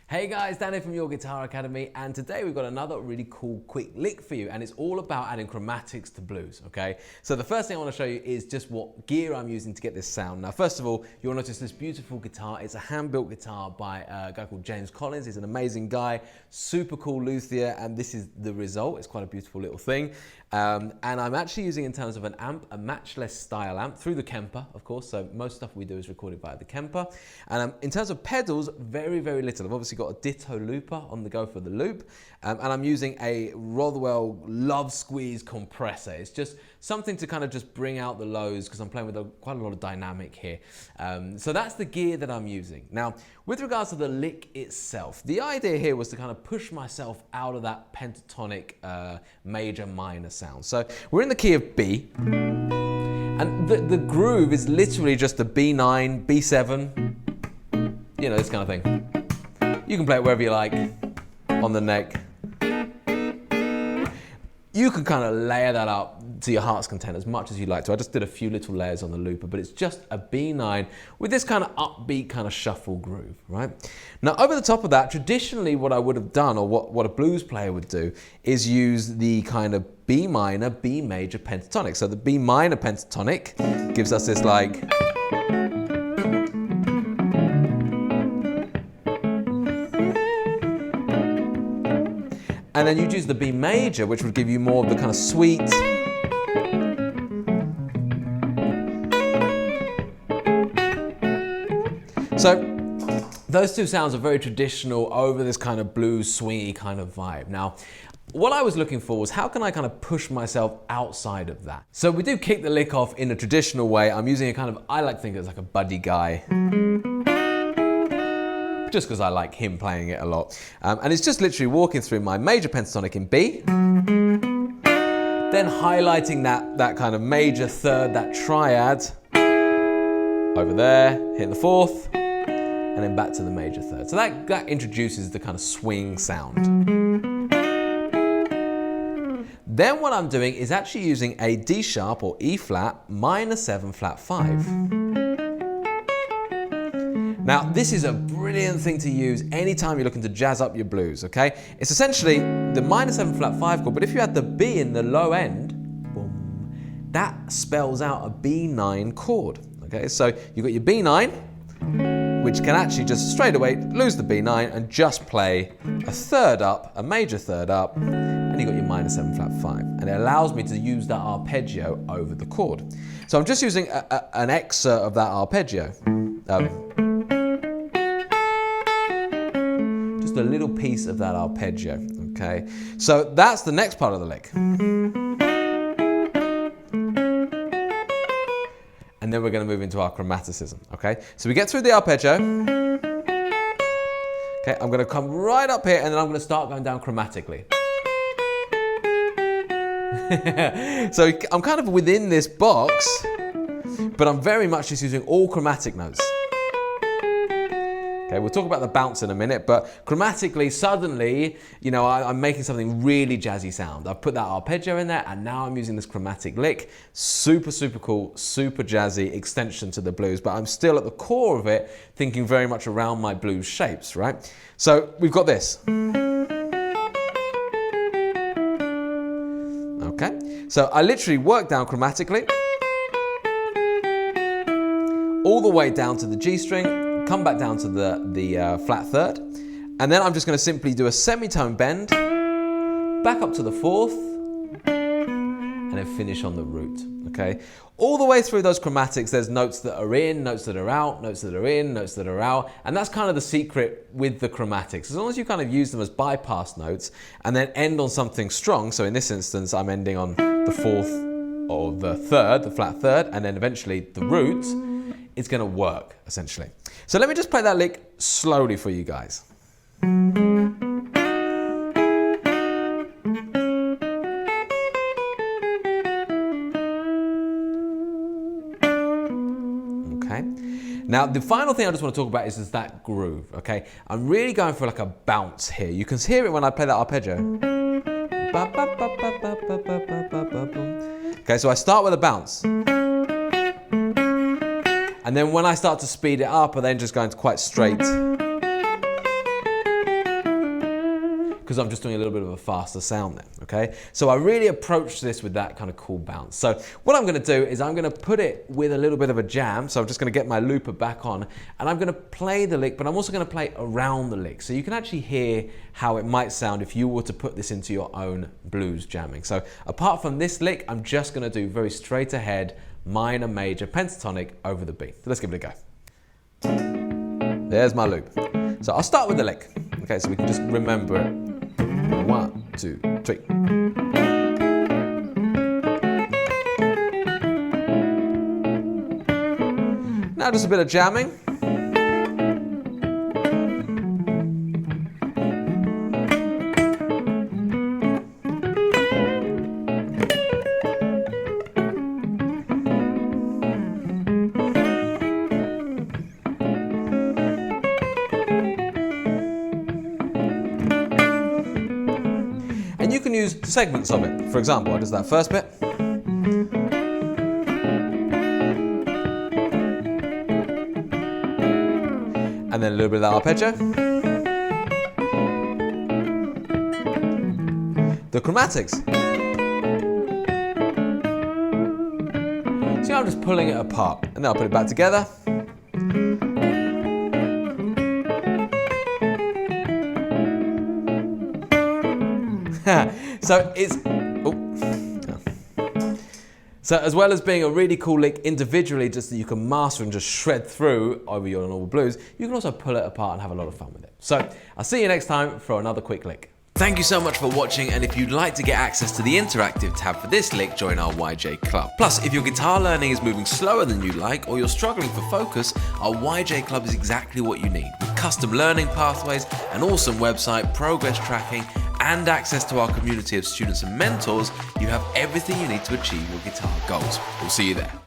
Hey guys, Dan here from Your Guitar Academy, and today we've got another really cool quick lick for you, and it's all about adding chromatics to blues, okay? So the first thing I want to show you is just what gear I'm using to get this sound. Now first of all, you'll notice this beautiful guitar. It's a hand-built guitar by a guy called James Collins. He's an amazing guy, super cool luthier, and this is the result. It's quite a beautiful little thing. And I'm actually using, in terms of an amp, a matchless style amp through the Kemper, of course. So most stuff we do is recorded via the Kemper. And in terms of pedals, very, very little. I've obviously got a Ditto looper on the go for the loop. And I'm using a Rothwell Love Squeeze compressor. It's just something to kind of just bring out the lows because I'm playing with quite a lot of dynamic here. So that's the gear that I'm using. Now, with regards to the lick itself, the idea here was to kind of push myself out of that pentatonic major minor sound. So we're in the key of B, and the groove is literally just a B9, B7, you know, this kind of thing. You can play it wherever you like, on the neck. You can kind of layer that up to your heart's content as much as you like to. I just did a few little layers on the looper, but it's just a B9 with this kind of upbeat kind of shuffle groove, right? Now over the top of that, traditionally what I would have done, or what a blues player would do, is use the kind of B minor, B major pentatonic. So the B minor pentatonic gives us this like... And then you'd use the B major, which would give you more of the kind of sweet. So those two sounds are very traditional over this kind of blues swingy kind of vibe. Now, what I was looking for was how can I kind of push myself outside of that? So we do kick the lick off in a traditional way. I'm using a kind of, I like to think it's like a buddy guy. Just because I like him playing it a lot. And it's just literally walking through my major pentatonic in B, then highlighting that kind of major third, that triad, over there, hitting the fourth, and then back to the major third. So that introduces the kind of swing sound. Then what I'm doing is actually using a D sharp or E flat minor 7 flat 5. Now, this is a brilliant thing to use anytime you're looking to jazz up your blues, okay? It's essentially the minor 7 flat 5 chord, but if you add the B in the low end, boom, that spells out a B9 chord, okay? So you've got your B9, which can actually just straight away lose the B9 and just play a third up, a major third up, and you've got your minor 7 flat 5. And it allows me to use that arpeggio over the chord. So I'm just using an excerpt of that arpeggio. A little piece of that arpeggio, okay? So that's the next part of the lick. And then we're going to move into our chromaticism, okay? So we get through the arpeggio. Okay, I'm going to come right up here and then I'm going to start going down chromatically. So I'm kind of within this box, but I'm very much just using all chromatic notes. Okay, we'll talk about the bounce in a minute, but chromatically, suddenly, you know, I'm making something really jazzy sound. I've put that arpeggio in there, and now I'm using this chromatic lick. Super, super cool, super jazzy extension to the blues, but I'm still at the core of it, thinking very much around my blues shapes, right? So we've got this. Okay, so I literally work down chromatically, all the way down to the G string, come back down to the flat third, and then I'm just going to simply do a semitone bend, back up to the fourth, and then finish on the root, okay? All the way through those chromatics, there's notes that are in, notes that are out, notes that are in, notes that are out, and that's kind of the secret with the chromatics. As long as you kind of use them as bypass notes, and then end on something strong, so in this instance, I'm ending on the fourth or the third, the flat third, and then eventually the root, it's going to work, essentially. So let me just play that lick slowly for you guys. Now, the final thing I just want to talk about is that groove, okay? I'm really going for like a bounce here. You can hear it when I play that arpeggio. Okay, so I start with a bounce. And then when I start to speed it up, I then just go into quite straight. Because I'm just doing a little bit of a faster sound there, okay? So I really approach this with that kind of cool bounce. So what I'm gonna do is I'm gonna put it with a little bit of a jam. So I'm just gonna get my looper back on and I'm gonna play the lick, but I'm also gonna play around the lick. So you can actually hear how it might sound if you were to put this into your own blues jamming. So apart from this lick, I'm just gonna do very straight ahead, minor, major, pentatonic over the beat. So let's give it a go. There's my loop. So I'll start with the lick. Okay, so we can just remember it. 1, 2, 3. Now just a bit of jamming. And you can use segments of it. For example, I just that first bit. And then a little bit of that arpeggio. The chromatics. See, I'm just pulling it apart. And then I'll put it back together. So as well as being a really cool lick individually, just that you can master and just shred through over your normal blues, you can also pull it apart and have a lot of fun with it. So I'll see you next time for another quick lick. Thank you so much for watching, and if you'd like to get access to the interactive tab for this lick, join our YJ Club. Plus, if your guitar learning is moving slower than you like, or you're struggling for focus, our YJ Club is exactly what you need. With custom learning pathways, an awesome website, progress tracking, and access to our community of students and mentors, you have everything you need to achieve your guitar goals. We'll see you there.